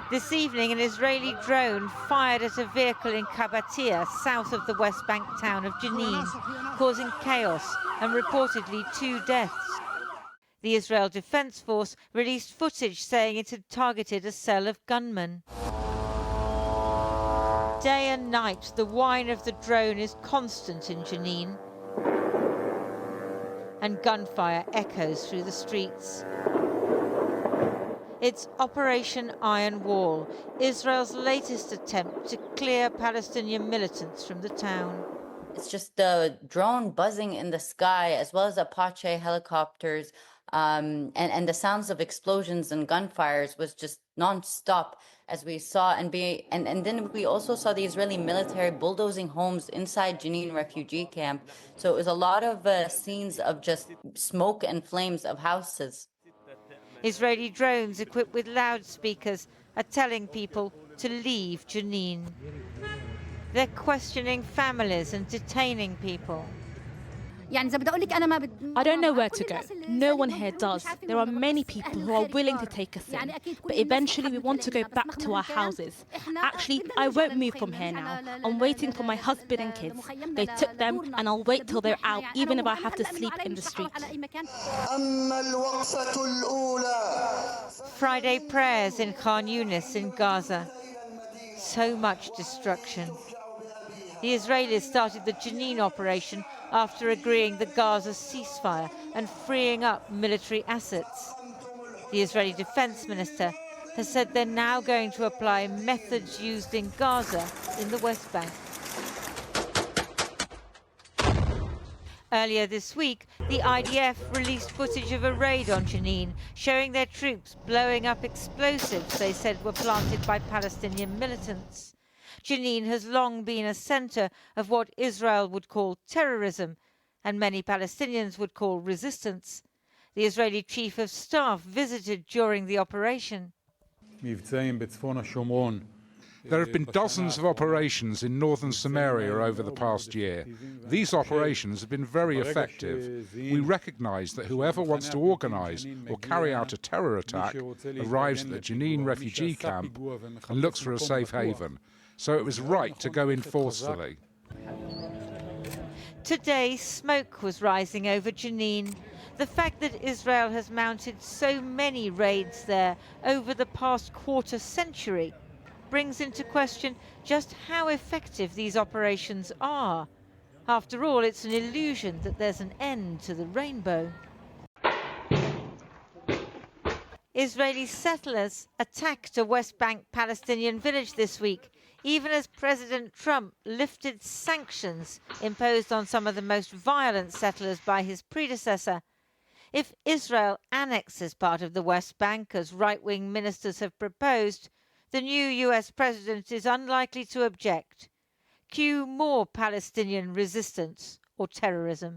This evening, an Israeli drone fired at a vehicle in Kabatia, south of the West Bank town of Jenin, causing chaos and reportedly 2 deaths. The Israel Defense Force released footage saying it had targeted a cell of gunmen. Day and night, the whine of the drone is constant in Jenin, and gunfire echoes through the streets. It's Operation Iron Wall, Israel's latest attempt to clear Palestinian militants from the town. It's just the drone buzzing in the sky, as well as Apache helicopters, and the sounds of explosions and gunfires was just non-stop, as we saw. And then we also saw the Israeli military bulldozing homes inside Jenin refugee camp. So it was a lot of scenes of just smoke and flames of houses. Israeli drones equipped with loudspeakers are telling people to leave Jenin. They're questioning families and detaining people. I don't know where to go. No one here does. There are many people who are willing to take us in, but eventually we want to go back to our houses. Actually, I won't move from here now. I'm waiting for my husband and kids. They took them, and I'll wait till they're out, even if I have to sleep in the street. Friday prayers in Khan Yunis in Gaza. So much destruction. The Israelis started the Jenin operation after agreeing the Gaza ceasefire and freeing up military assets. The Israeli defense minister has said they're now going to apply methods used in Gaza in the West Bank. Earlier this week, the IDF released footage of a raid on Jenin, showing their troops blowing up explosives they said were planted by Palestinian militants. Jenin has long been a centre of what Israel would call terrorism, and many Palestinians would call resistance. The Israeli chief of staff visited during the operation. There have been dozens of operations in northern Samaria over the past year. These operations have been very effective. We recognise that whoever wants to organise or carry out a terror attack arrives at the Jenin refugee camp and looks for a safe haven. So it was right to go in forcefully. Today, smoke was rising over Jenin. The fact that Israel has mounted so many raids there over the past quarter century brings into question just how effective these operations are. After all, it's an illusion that there's an end to the rainbow. Israeli settlers attacked a West Bank Palestinian village this week, even as President Trump lifted sanctions imposed on some of the most violent settlers by his predecessor. If Israel annexes part of the West Bank, as right-wing ministers have proposed, the new US president is unlikely to object. Cue more Palestinian resistance or terrorism.